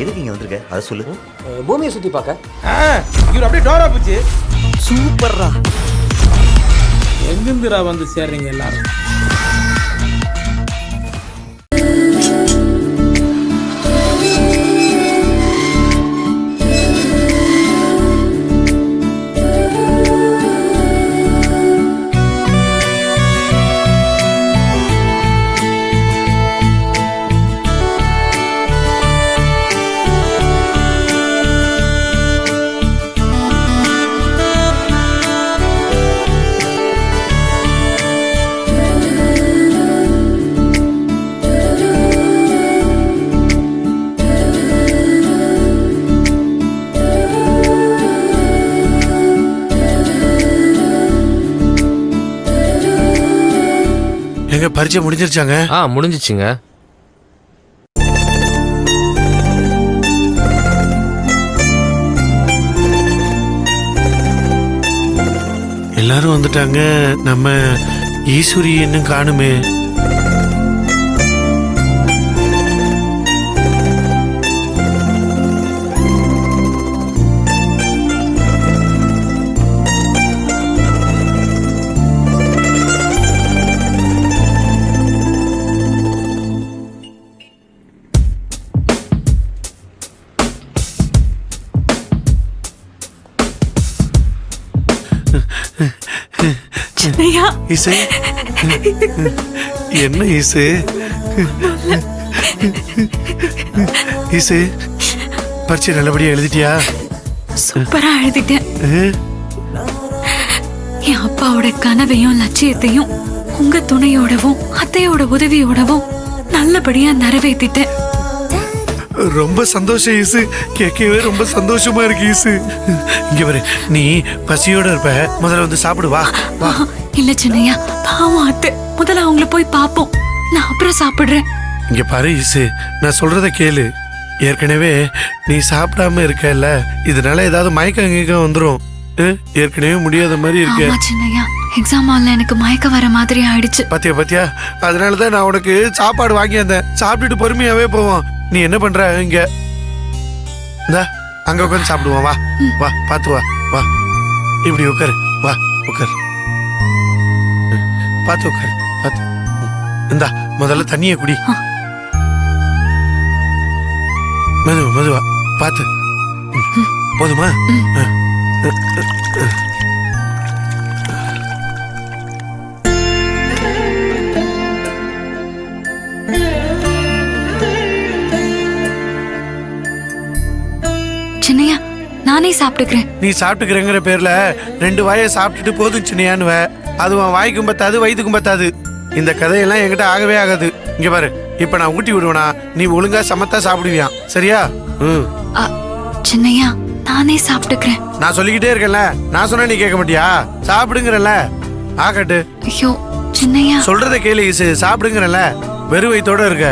எதுக்கு இங்கே வந்திருக்க அதை சொல்லு. பூமியை சுற்றி பார்க்க. இவர் அப்படியே டோரா போச்சு. சூப்பர்ரா. எங்கிருந்துரா வந்து சேர்றீங்க எல்லாரும்? எங்க பரீட்சை முடிஞ்சிருச்சாங்க? முடிஞ்சிச்சுங்க. எல்லாரும் வந்துட்டாங்க. நம்ம ஈஸ்வரி இன்னும் காணுமே. இசை என்ன இசை? இசை பரீட்சை நல்லபடியா எழுதிட்டியா? சூப்பரா எழுதிட்டேன். என் அப்பாவோட கனவையும் லட்சியத்தையும் உங்க துணையோடவும் அத்தையோட உதவியோடவும் நல்லபடியா நிறைவேற்றிட்டேன். ரொம்ப சந்தோஷம் ஈசு. கேட்கவே ரொம்ப சந்தோஷமா இருக்கு ஈசு. இங்க வர நீ பசியோட இருப்ப, முதல்ல வந்து சாப்பிடு வா. இல்ல சின்னையா, பாவம் அத்தை, முதல்ல அவங்கள போய் பாப்போம், நான் அப்புறம் சாப்பிடுறேன். இங்க பாரு ஈசு, நான் சொல்றத கேளு. ஏற்கனவே நீ சாப்பிடாம இருக்கல, இதனால ஏதாவது மயக்கம் வந்துரும். ஏற்கனவே முடியாத மாதிரி இருக்கு. சின்னையா, எக்ஸாம் ஹால்ல எனக்கு மயக்கம் வர மாதிரி ஆயிடுச்சு. பாத்தியா, அதனாலதான் நான் உனக்கு சாப்பாடு வாங்கி வந்தேன். சாப்பிட்டுட்டு பொறுமையாவே போவோம். நீ என்ன பண்ற? இங்க அங்க உட்காந்து சாப்பிடுவோம். வா வா, பாத்து வா வா. இப்படி உட்காரு, வா உட்காரு, பாத்து உட்காரு, பாத்து. இந்தா முதல்ல தண்ணிய குடி. மெதுவா பாத்து. போதுமா? சின்னையா, நானே சாப்பிட்டுக்கிறேன். நீ சாப்பிட்டுக்கிறேங்கிற பேர்ல 2 வாயை சாப்பிட்டுட்டு போதும் சின்னையானுவ. அது உன் வாய்க்கும் பத்தாது, வயிற்றுக்கும் பத்தாது. இந்த கதையெல்லாம் என்கிட்ட ஆகவே ஆகாது. இங்க பாரு, இப்ப நான் ஊட்டி விடுவேனா, நீ ஒழுங்கா சமத்தா சாப்பிடுவியான், சரியா? சின்னையா, நானே சாப்பிட்டுக்கிறேன். நான் சொல்லிக்கிட்டே இருக்கேன்ல, நான் சொன்னா நீ கேட்க மாட்டியா? சாப்பிடுங்கிறல்ல, ஆகட்டு. ஐயோ சின்னையா, சொல்றத கேளு ஈசு, சாப்பிடுங்கிறல்ல, வெறும் வயித்தோட இருக்க.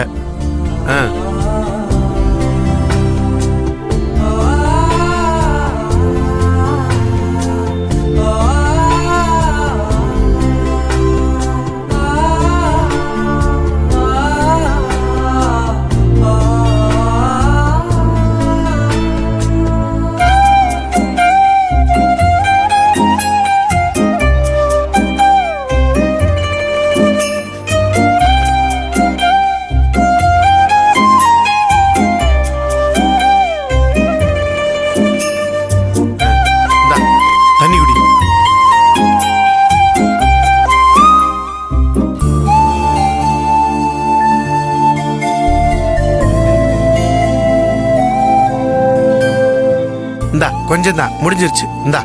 கொஞ்சம் தான் முடிஞ்சிருச்சு. இந்தா